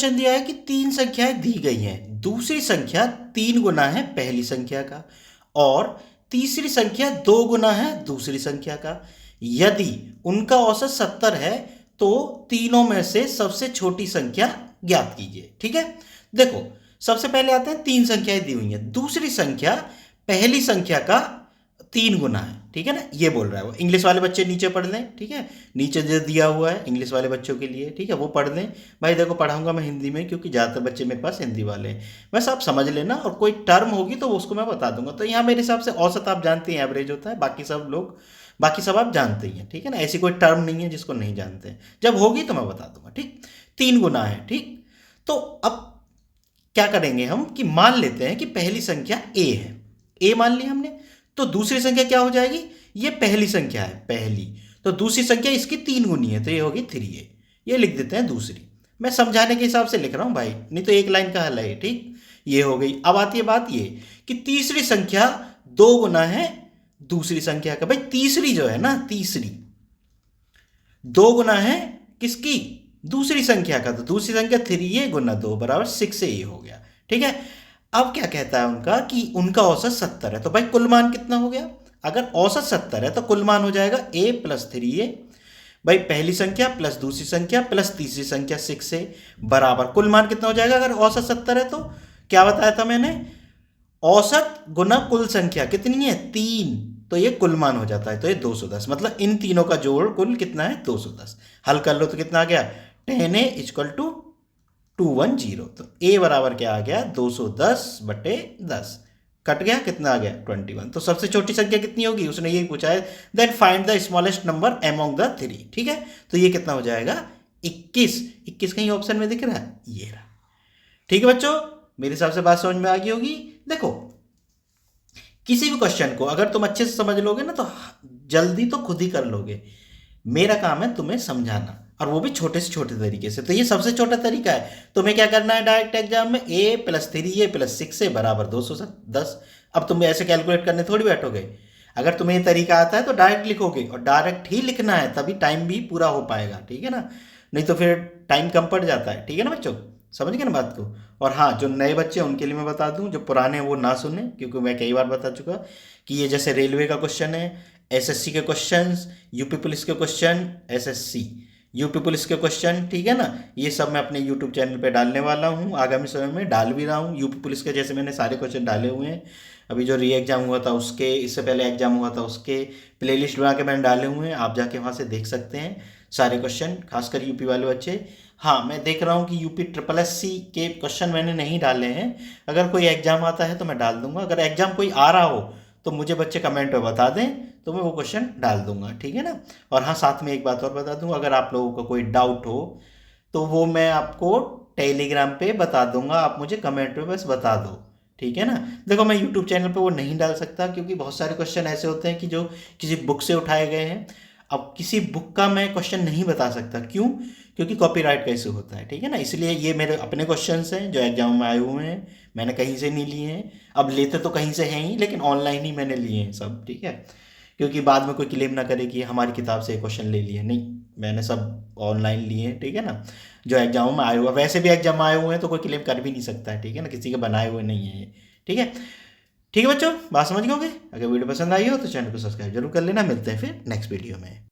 Question दिया है कि तीन संख्याएं दी गई हैं, दूसरी संख्या 3 गुना है पहली संख्या का और तीसरी संख्या 2 गुना है दूसरी संख्या का। यदि उनका औसत 70 है तो तीनों में से सबसे छोटी संख्या ज्ञात कीजिए। ठीक है, देखो सबसे पहले आते हैं, तीन संख्याएं दी हुई हैं, दूसरी संख्या पहली संख्या का 3 गुना है। ठीक है ना, ये बोल रहा है वो। इंग्लिश वाले बच्चे नीचे पढ़ लें, ठीक है, नीचे जो दिया हुआ है इंग्लिश वाले बच्चों के लिए, ठीक है, वो पढ़ लें। भाई देखो पढ़ाऊंगा मैं हिंदी में क्योंकि ज़्यादातर बच्चे मेरे पास हिंदी वाले हैं, बस आप समझ लेना और कोई टर्म होगी तो उसको मैं बता दूंगा। तो यहाँ मेरे हिसाब से औसत आप जानते हैं एवरेज होता है, बाकी सब आप जानते ही हैं। ठीक है ना, ऐसी कोई टर्म नहीं है जिसको नहीं जानते हैं, जब होगी तो मैं बता दूंगा। ठीक, 3 गुना है। ठीक, तो अब क्या करेंगे हम कि मान लेते हैं कि पहली संख्या ए है, ए मान ली हमने, तो दूसरी संख्या क्या हो जाएगी, ये पहली संख्या है पहली, तो दूसरी संख्या इसकी 3 गुनी है तो ये होगी 3a, ये लिख देते हैं दूसरी। मैं समझाने के हिसाब से लिख रहा हूं भाई, नहीं तो एक लाइन का हल है। ठीक, ये हो गई। अब आती है बात ये कि तीसरी संख्या 2 गुना है दूसरी संख्या का। भाई तीसरी जो है ना, तीसरी 2 गुना है किसकी, दूसरी संख्या का, तो दूसरी संख्या 3a गुना 2 बराबर 6a हो गया। ठीक है, अब क्या कहता है उनका कि उनका औसत 70 है, तो भाई कुल मान कितना हो गया, अगर औसत 70 है तो कुल मान हो जाएगा a प्लस 3a, भाई पहली संख्या प्लस दूसरी संख्या प्लस तीसरी संख्या 6a बराबर कुल मान कितना हो जाएगा। अगर औसत 70 है तो क्या बताया था मैंने, औसत गुना कुल संख्या कितनी है 3, तो ये कुल मान हो जाता है, तो ये 210, मतलब इन तीनों का जोड़ कुल कितना है 210। हल कर लो तो कितना आ गया, 10a इक्वल टू 210, तो a बराबर क्या आ गया 210/10, कट गया कितना आ गया 21। तो सबसे छोटी संख्या कितनी होगी, उसने यही पूछा है, then find the smallest number among the 3। ठीक है, तो ये कितना हो जाएगा 21, 21 कहीं ऑप्शन में दिख रहा है, ये रहा। ठीक है बच्चों, मेरे हिसाब से बात समझ में आ गई होगी। देखो किसी भी क्वेश्चन को अगर तुम अच्छे से समझ लोगे ना तो जल्दी तो खुद ही कर लोगे, मेरा काम है तुम्हें समझाना, और वो भी छोटे से छोटे तरीके से। तो ये सबसे छोटा तरीका है, तुम्हें क्या करना है डायरेक्ट एग्जाम में, a plus 3a plus 6a बराबर 210। अब तुम ऐसे कैलकुलेट करने थोड़ी बैठोगे, अगर तुम्हें ये तरीका आता है तो डायरेक्ट लिखोगे, और डायरेक्ट ही लिखना है तभी टाइम भी पूरा हो पाएगा। ठीक है ना, नहीं तो फिर टाइम कम पड़ जाता है। ठीक है ना बच्चों, समझ गए ना बात को। और हाँ, जो नए बच्चे हैं उनके लिए मैं बता दूं, जो पुराने हैं वो ना सुने, क्योंकि मैं कई बार बता चुका कि ये जैसे रेलवे का क्वेश्चन है, एसएससी के क्वेश्चंस, यूपी पुलिस के क्वेश्चन, एसएससी यूपी पुलिस के क्वेश्चन, ठीक है ना, ये सब मैं अपने यूट्यूब चैनल पे डालने वाला हूँ, आगामी समय में डाल भी रहा हूँ। यूपी पुलिस के जैसे मैंने सारे क्वेश्चन डाले हुए हैं, अभी जो री एग्जाम हुआ था उसके, इससे पहले एग्जाम हुआ था उसके प्लेलिस्ट बना के मैंने डाले हुए हैं, आप जाके वहाँ से देख सकते हैं सारे क्वेश्चन, खासकर यूपी वाले बच्चे। हाँ, मैं देख रहा हूँ कि यूपी SSC के क्वेश्चन मैंने नहीं डाले हैं, अगर कोई एग्जाम आता है तो मैं डाल दूंगा। अगर एग्जाम कोई आ रहा हो तो मुझे बच्चे कमेंट में बता दें, तो मैं वो क्वेश्चन डाल दूंगा। ठीक है ना, और हाँ साथ में एक बात और बता दूंगा, अगर आप लोगों का कोई डाउट हो तो वो मैं आपको टेलीग्राम पे बता दूंगा, आप मुझे कमेंट में बस बता दो। ठीक है ना, देखो मैं यूट्यूब चैनल पे वो नहीं डाल सकता क्योंकि बहुत सारे क्वेश्चन ऐसे होते हैं कि जो किसी बुक से उठाए गए हैं। अब किसी बुक का मैं क्वेश्चन नहीं बता सकता, क्यों, क्योंकि कॉपीराइट का इशू होता है। ठीक है ना, इसलिए ये मेरे अपने क्वेश्चंस हैं जो एग्जाम में आए हुए हैं, मैंने कहीं से नहीं लिए हैं। अब लेते तो कहीं से हैं ही, लेकिन ऑनलाइन ही मैंने लिए हैं सब। ठीक है, क्योंकि बाद में कोई क्लेम ना करे कि हमारी किताब से क्वेश्चन ले लिए, नहीं, मैंने सब ऑनलाइन लिए हैं। ठीक है ना, जो एग्जाम में आए हुए, वैसे भी एग्जाम आए हुए हैं तो कोई क्लेम कर भी नहीं सकता है। ठीक है ना, किसी के बनाए हुए नहीं है ये। ठीक है, ठीक है बच्चों, बात समझ गए होगे। अगर वीडियो पसंद आई हो तो चैनल को सब्सक्राइब जरूर कर लेना। मिलते हैं फिर नेक्स्ट वीडियो में।